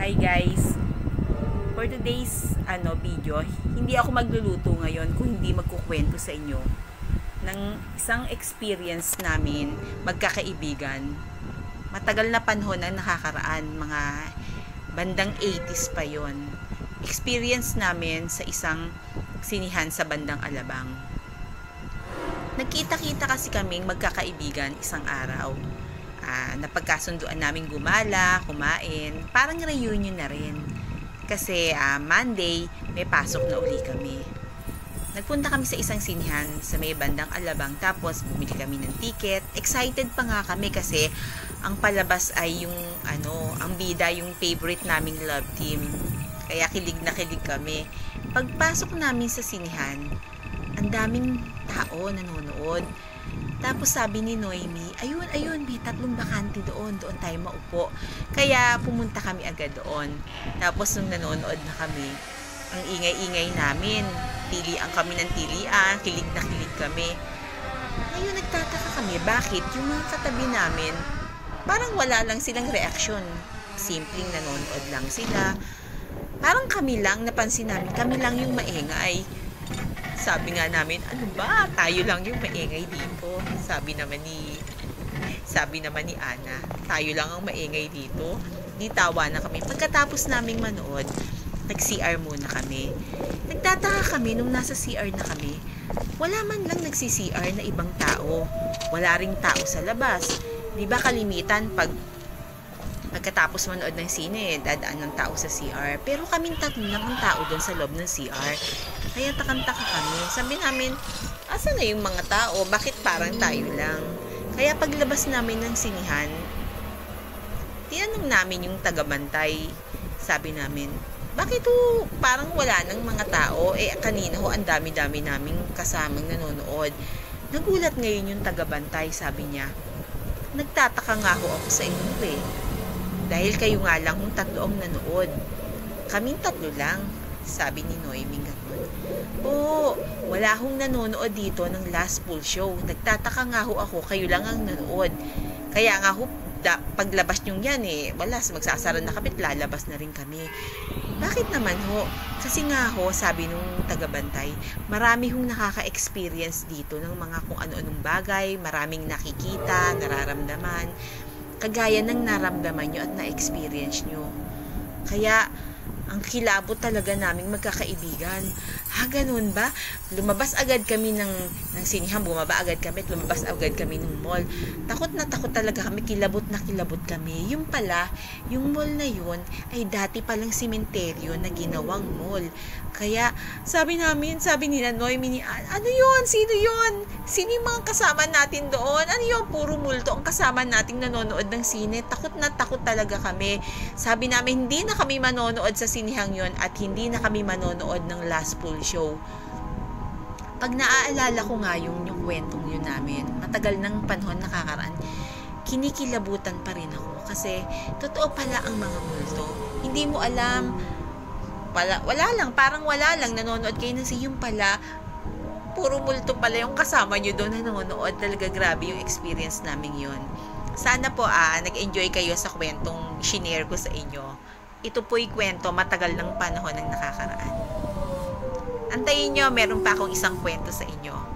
Hi guys, for today's video, hindi ako magluluto ngayon kung hindi magkukwento sa inyo ng isang experience namin magkakaibigan. Matagal na panahon ang nakakaraan, mga bandang 80s pa yon. Experience namin sa isang sinihan sa bandang Alabang. Nagkita-kita kasi kaming magkakaibigan isang araw. Napagkasunduan namin gumala, kumain, parang reunion na rin. Kasi Monday, may pasok na uli kami. Nagpunta kami sa isang sinihan sa may bandang Alabang, tapos bumili kami ng ticket. Excited pa nga kami kasi ang palabas ay yung ang bida, yung favorite naming love team. Kaya kilig na kilig kami. Pagpasok namin sa sinihan, ang daming tao nanonood. Tapos sabi ni Noemi, ayun, may 3 bakante doon tayo maupo. Kaya pumunta kami agad doon. Tapos nung nanonood na kami, ang ingay-ingay namin, pilian kami ng pilian, kilig na kilig kami. Ngayon nagtataka kami, bakit yung mga katabi namin, parang wala lang silang reaksyon. Simpleng nanonood lang sila. Parang kami lang, napansin namin, kami lang yung maingay. Sabi nga namin, ano ba? Tayo lang yung maingay dito. Sabi naman ni Ana, tayo lang ang maingay dito. Di tawa na kami. Pagkatapos naming manood, nag-CR muna kami. Nagtataka kami nung nasa CR na kami. Wala man lang nagsi-CR na ibang tao. Wala ring tao sa labas. Di ba kalimitan pagkatapos manood ng sine, dadaan ng tao sa CR. Pero kaming 3 lang ang tao doon sa loob ng CR. Kaya takantaka kami. Sabi namin, asa na yung mga tao? Bakit parang tayo lang? Kaya paglabas namin ng sinihan, tinanong namin yung tagabantay. Sabi namin, bakit parang wala nang mga tao? Kanina ang dami-dami naming kasamang nanonood. Nagulat ngayon yung tagabantay, sabi niya, nagtataka nga ako sa inyo dahil kayo nga lang 3 ang nanood. Kaming 3 lang, sabi ni Noemi gano'n. Wala nanonood dito ng last full show. Nagtataka nga ako, kayo lang ang nanood. Kaya nga paglabas nyo yan wala, magsasara na kami, lalabas na rin kami. Bakit naman Kasi nga sabi nung tagabantay, marami nakaka-experience dito ng mga kung ano-anong bagay, maraming nakikita, nararamdaman, kagaya ng naramdaman nyo at na-experience nyo. Kaya ang kilabot talaga naming magkakaibigan. Ganun ba? Lumabas agad kami ng sinihan, bumaba agad kami at lumabas agad kami ng mall. Takot na takot talaga kami, kilabot na kilabot kami. Yung pala, yung mall na yun ay dati palang simenteryo na ginawang mall. Kaya sabi nila Noemi, ano yun? Sino yun? Sino yung mga kasama natin doon? Ano yun? Puro multo ang kasama nating nanonood ng sine. Takot na takot talaga kami. Sabi namin, hindi na kami manonood sa sinihang yun at hindi na kami manonood ng last full show. Pag naaalala ko nga yung kwentong yun namin, matagal ng panahon nakakaraan, kinikilabutan pa rin ako kasi totoo pala ang mga multo. Hindi mo alam, parang wala lang, nanonood kayo ng yung pala, puro multo pala yung kasama nyo doon nanonood. Talaga grabe yung experience namin yun. Sana po nag-enjoy kayo sa kwentong shinare ko sa inyo. Ito po'y kwento matagal ng panahon ng nakakaraan. Antayin nyo, meron pa akong isang kwento sa inyo.